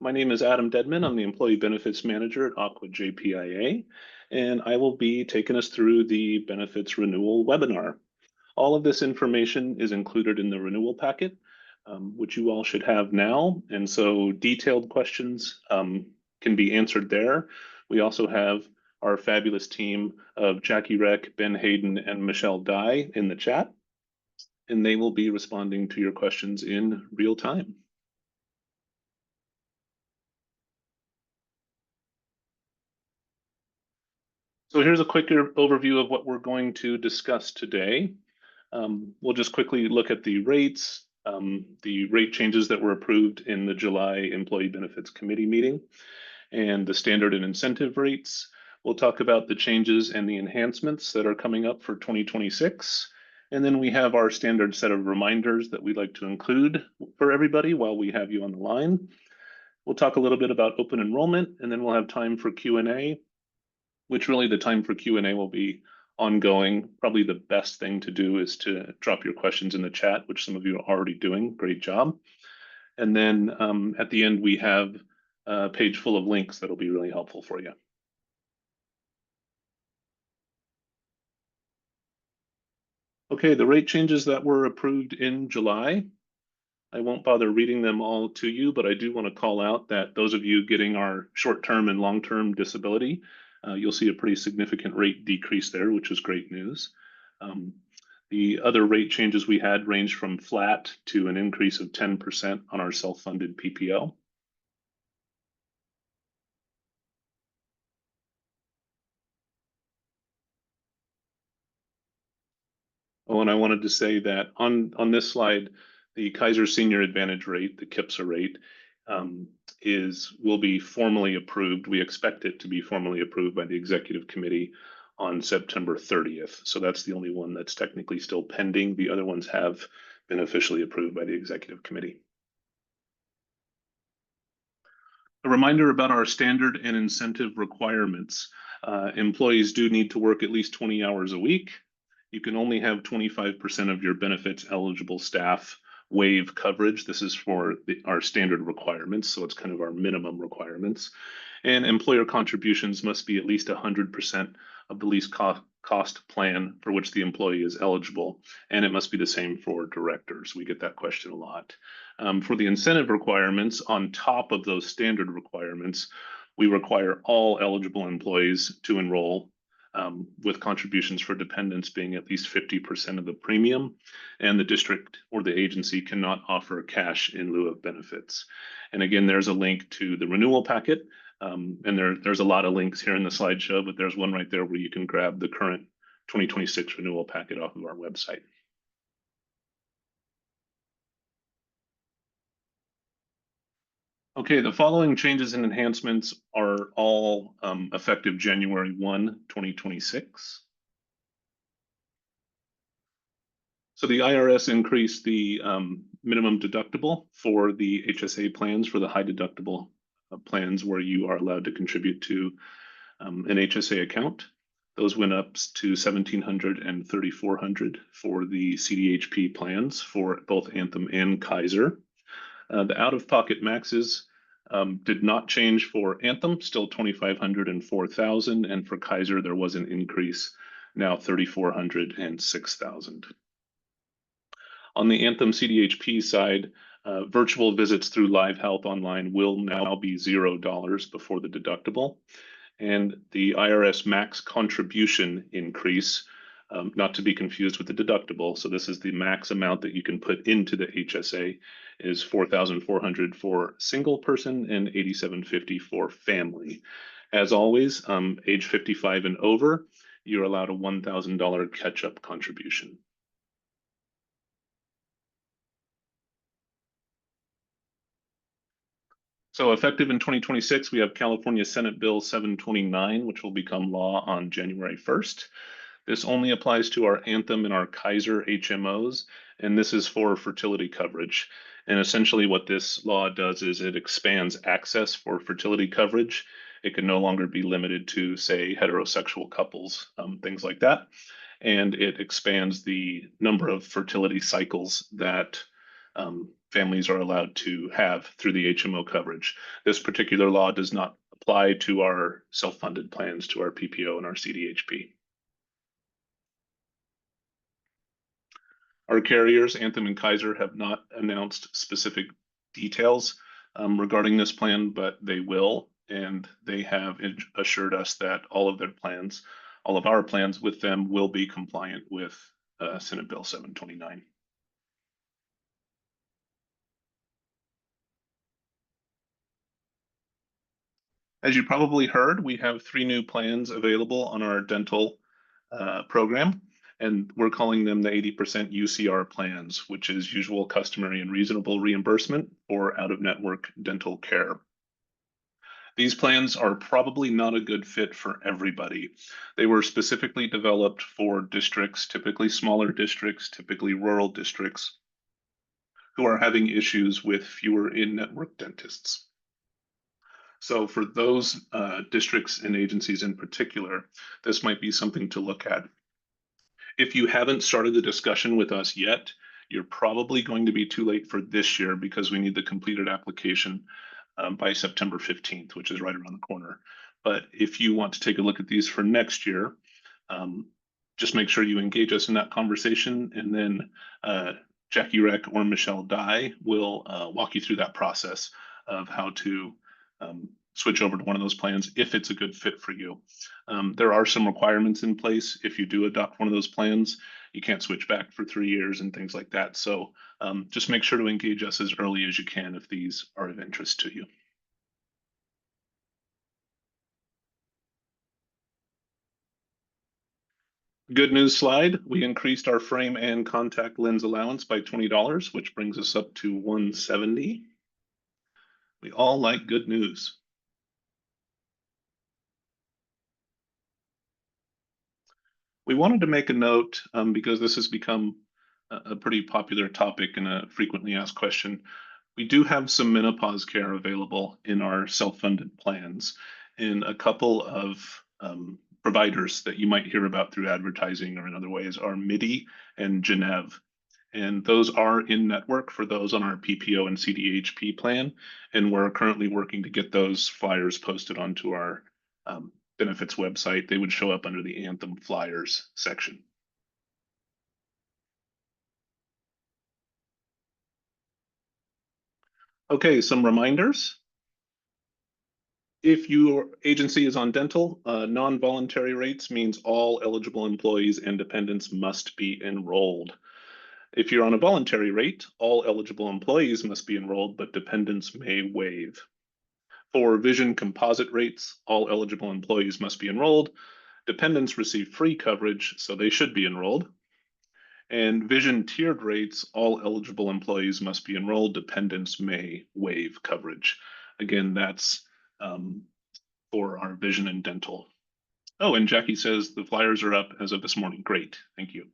My name is Adam Dedman. I'm the Employee Benefits Manager at ACWA JPIA, and I will be taking us through the Benefits Renewal webinar. All of this information is included in the renewal packet, which you all should have now. And so detailed questions can be answered there. We also have our fabulous team of Jackie Reck, Ben Hayden, and Michelle Dye in the chat, and they will be responding to your questions in real time. So here's a quicker overview of what we're going to discuss today. We'll just quickly look at the rates, the rate changes that were approved in the July Employee Benefits Committee meeting, and the standard and incentive rates. We'll talk about the changes and the enhancements that are coming up for 2026. And then we have our standard set of reminders that we'd like to include for everybody while we have you on the line. We'll talk a little bit about open enrollment, and then we'll have time for Q&A, which really the time for Q&A will be ongoing. Probably the best thing to do is to drop your questions in the chat, which some of you are already doing. Great job. And then at the end, we have a page full of links that'll be really helpful for you. Okay, the rate changes that were approved in July. I won't bother reading them all to you, but I do want to call out that those of you getting our short-term and long-term disability, you'll see a pretty significant rate decrease there, which is great news. The other rate changes we had ranged from flat to an increase of 10% on our self-funded PPO. Oh, and I wanted to say that on this slide, the Kaiser Senior Advantage rate, the KIPSA rate, will be formally approved. We expect it to be formally approved by the Executive Committee on September 30th. So that's the only one that's technically still pending. The other ones have been officially approved by the Executive Committee. A reminder about our standard and incentive requirements. Employees do need to work at least 20 hours a week. You can only have 25% of your benefits eligible staff waive coverage. This is for our standard requirements, so it's kind of our minimum requirements. And employer contributions must be at least 100% of the least cost plan for which the employee is eligible, and it must be the same for directors. We get that question a lot. For the incentive requirements, on top of those standard requirements, we require all eligible employees to enroll with contributions for dependents being at least 50% of the premium, and the district or the agency cannot offer cash in lieu of benefits. And again, there's a link to the renewal packet, and there's a lot of links here in the slideshow, but there's one right there where you can grab the current 2026 renewal packet off of our website. Okay, the following changes and enhancements are all effective January 1, 2026. So the IRS increased the minimum deductible for the HSA plans, for the high deductible plans where you are allowed to contribute to an HSA account. Those went up to $1,700 and $3,400 for the CDHP plans for both Anthem and Kaiser. The out-of-pocket maxes did not change for Anthem, still $2,500 and $4,000, and for Kaiser there was an increase, now $3,400 and $6,000. On the Anthem CDHP side, virtual visits through Live Health Online will now be $0 before the deductible, and the IRS max contribution increase, not to be confused with the deductible. So this is the max amount that you can put into the HSA, is $4,400 for single person and $8,750 for family. As always, age 55 and over, you're allowed a $1,000 catch-up contribution. So effective in 2026, we have California Senate Bill 729, which will become law on January 1st. This only applies to our Anthem and our Kaiser HMOs, and this is for fertility coverage. And essentially what this law does is it expands access for fertility coverage. It can no longer be limited to, say, heterosexual couples, things like that. And it expands the number of fertility cycles that families are allowed to have through the HMO coverage. This particular law does not apply to our self-funded plans, to our PPO and our CDHP. Our carriers, Anthem and Kaiser, have not announced specific details regarding this plan, but they will, and they have assured us that all of our plans with them will be compliant with Senate Bill 729. As you probably heard, we have 3 new plans available on our dental program, and we're calling them the 80% UCR plans, which is usual, customary, and reasonable reimbursement for out-of-network dental care. These plans are probably not a good fit for everybody. They were specifically developed for districts, typically smaller districts, typically rural districts, who are having issues with fewer in-network dentists. So for those districts and agencies in particular, this might be something to look at. If you haven't started the discussion with us yet, you're probably going to be too late for this year because we need the completed application by September 15th, which is right around the corner. But if you want to take a look at these for next year, just make sure you engage us in that conversation, and then Jackie Reck or Michelle Dye will walk you through that process of how to switch over to one of those plans if it's a good fit for you. There are some requirements in place. If you do adopt one of those plans, you can't switch back for 3 years and things like that. So just make sure to engage us as early as you can if these are of interest to you. Good news slide. We increased our frame and contact lens allowance by $20, which brings us up to $170. We all like good news. We wanted to make a note because this has become a pretty popular topic and a frequently asked question. We do have some menopause care available in our self-funded plans, and a couple of providers that you might hear about through advertising or in other ways are MIDI and Genève. And those are in network for those on our PPO and CDHP plan. And we're currently working to get those flyers posted onto our benefits website. They would show up under the Anthem flyers section. Okay, some reminders. If your agency is on dental, non-voluntary rates means all eligible employees and dependents must be enrolled. If you're on a voluntary rate, all eligible employees must be enrolled, but dependents may waive. For vision composite rates, all eligible employees must be enrolled. Dependents receive free coverage, so they should be enrolled. And vision tiered rates, all eligible employees must be enrolled. Dependents may waive coverage. Again, that's for our vision and dental. Oh, and Jackie says the flyers are up as of this morning. Great, thank you.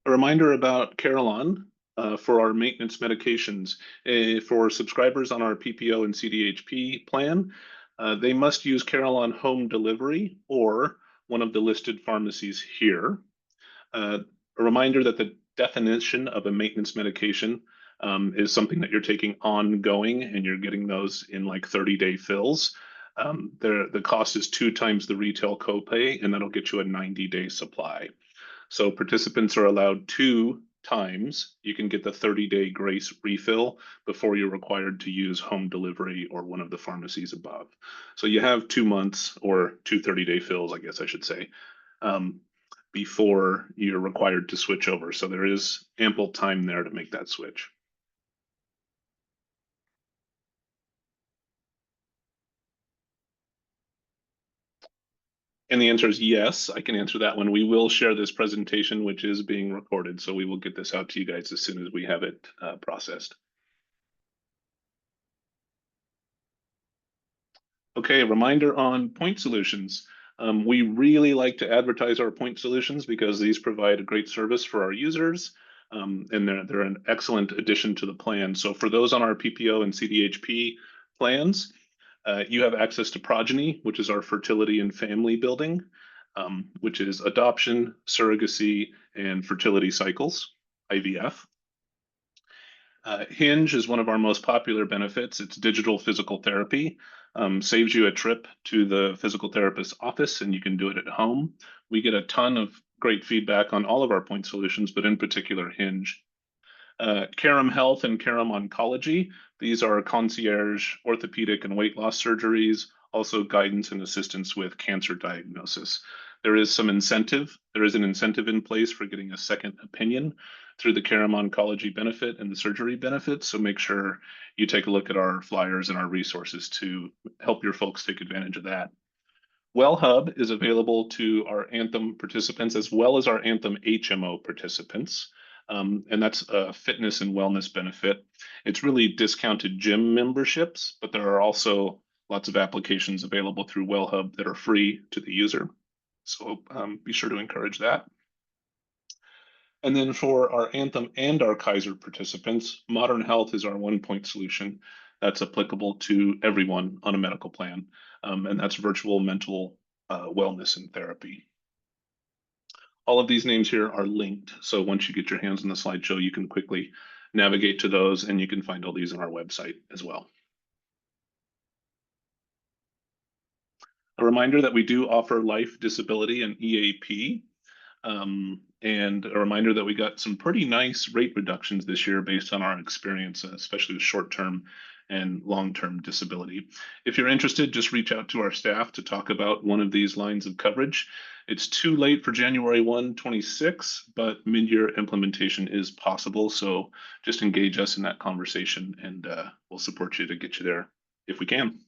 A reminder about Carelon for our maintenance medications. For subscribers on our PPO and CDHP plan, they must use Carelon home delivery or one of the listed pharmacies here. A reminder that the definition of a maintenance medication is something that you're taking ongoing, and you're getting those in like 30-day fills. The cost is 2 times the retail copay, and that'll get you a 90-day supply. So participants are allowed 2 times. You can get the 30-day grace refill before you're required to use home delivery or one of the pharmacies above. So you have 2 months or 2 30-day fills, I guess I should say, before you're required to switch over. So there is ample time there to make that switch. And the answer is yes, I can answer that one. We will share this presentation, which is being recorded. So we will get this out to you guys as soon as we have it processed. Okay, a reminder on point solutions. We really like to advertise our point solutions because these provide a great service for our users, and they're an excellent addition to the plan. So for those on our PPO and CDHP plans, you have access to Progeny, which is our fertility and family building. which is adoption, surrogacy, and fertility cycles, IVF. Hinge is one of our most popular benefits. It's digital physical therapy. Saves you a trip to the physical therapist's office, and you can do it at home. We get a ton of great feedback on all of our point solutions, but in particular Hinge. Carum Health and Carum Oncology. These are concierge, orthopedic, and weight loss surgeries, also guidance and assistance with cancer diagnosis. There is some incentive. There is an incentive in place for getting a second opinion through the Carum Oncology benefit and the surgery benefit. So make sure you take a look at our flyers and our resources to help your folks take advantage of that. Well Hub is available to our Anthem participants as well as our Anthem HMO participants. And that's a fitness and wellness benefit. It's really discounted gym memberships, but there are also lots of applications available through Well Hub that are free to the user. So be sure to encourage that. And then for our Anthem and our Kaiser participants, Modern Health is our one-point solution that's applicable to everyone on a medical plan. And that's virtual mental wellness and therapy. All of these names here are linked. So once you get your hands on the slideshow, you can quickly navigate to those, and you can find all these on our website as well. A reminder that we do offer life, disability, and EAP. And a reminder that we got some pretty nice rate reductions this year based on our experience, especially with short-term and long-term disability. If you're interested, just reach out to our staff to talk about one of these lines of coverage. It's too late for January 1, 26, but mid-year implementation is possible. So just engage us in that conversation, and we'll support you to get you there if we can.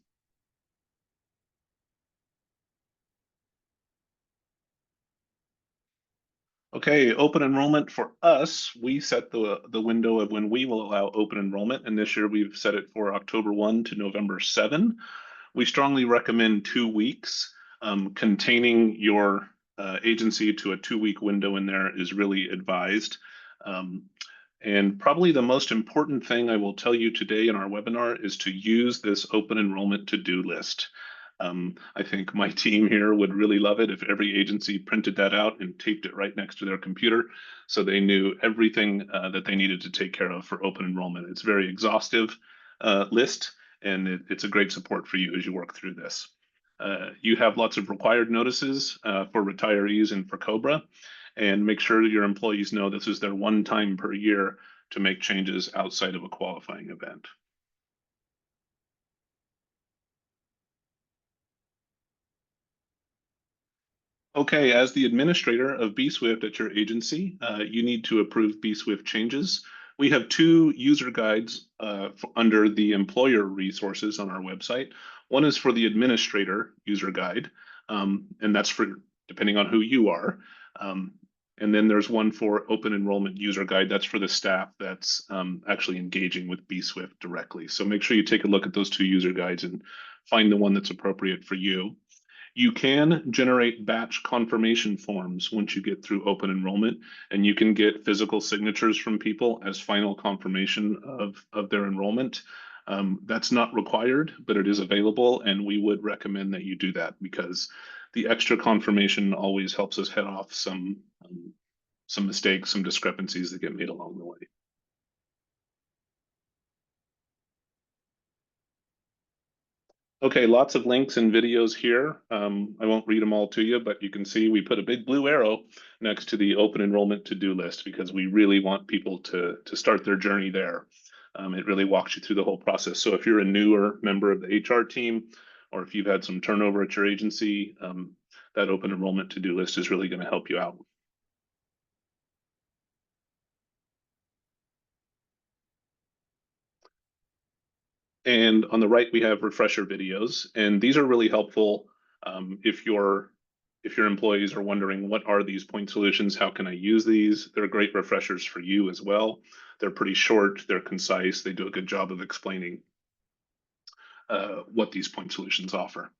Okay, open enrollment for us, we set the window of when we will allow open enrollment, and this year we've set it for October 1 to November 7. We strongly recommend 2 weeks. Containing your agency to a 2-week window in there is really advised. And probably the most important thing I will tell you today in our webinar is to use this open enrollment to-do list. I think my team here would really love it if every agency printed that out and taped it right next to their computer so they knew everything that they needed to take care of for open enrollment. It's a very exhaustive list, and it's a great support for you as you work through this. You have lots of required notices for retirees and for COBRA, and make sure your employees know this is their one time per year to make changes outside of a qualifying event. Okay, as the administrator of bswift at your agency, you need to approve bswift changes. We have 2 user guides under the employer resources on our website. One is for the administrator user guide, and that's for depending on who you are. And then there's one for open enrollment user guide. That's for the staff that's actually engaging with bswift directly. So make sure you take a look at those 2 user guides and find the one that's appropriate for you. You can generate batch confirmation forms once you get through open enrollment, and you can get physical signatures from people as final confirmation of their enrollment. That's not required, but it is available, and we would recommend that you do that because the extra confirmation always helps us head off some mistakes, some discrepancies that get made along the way. Okay, lots of links and videos here. I won't read them all to you, but you can see we put a big blue arrow next to the open enrollment to-do list because we really want people to start their journey there. It really walks you through the whole process. So if you're a newer member of the HR team, or if you've had some turnover at your agency, that open enrollment to-do list is really going to help you out. And on the right, we have refresher videos, and these are really helpful if your employees are wondering, what are these point solutions? How can I use these? They're great refreshers for you as well. They're pretty short, they're concise, they do a good job of explaining what these point solutions offer.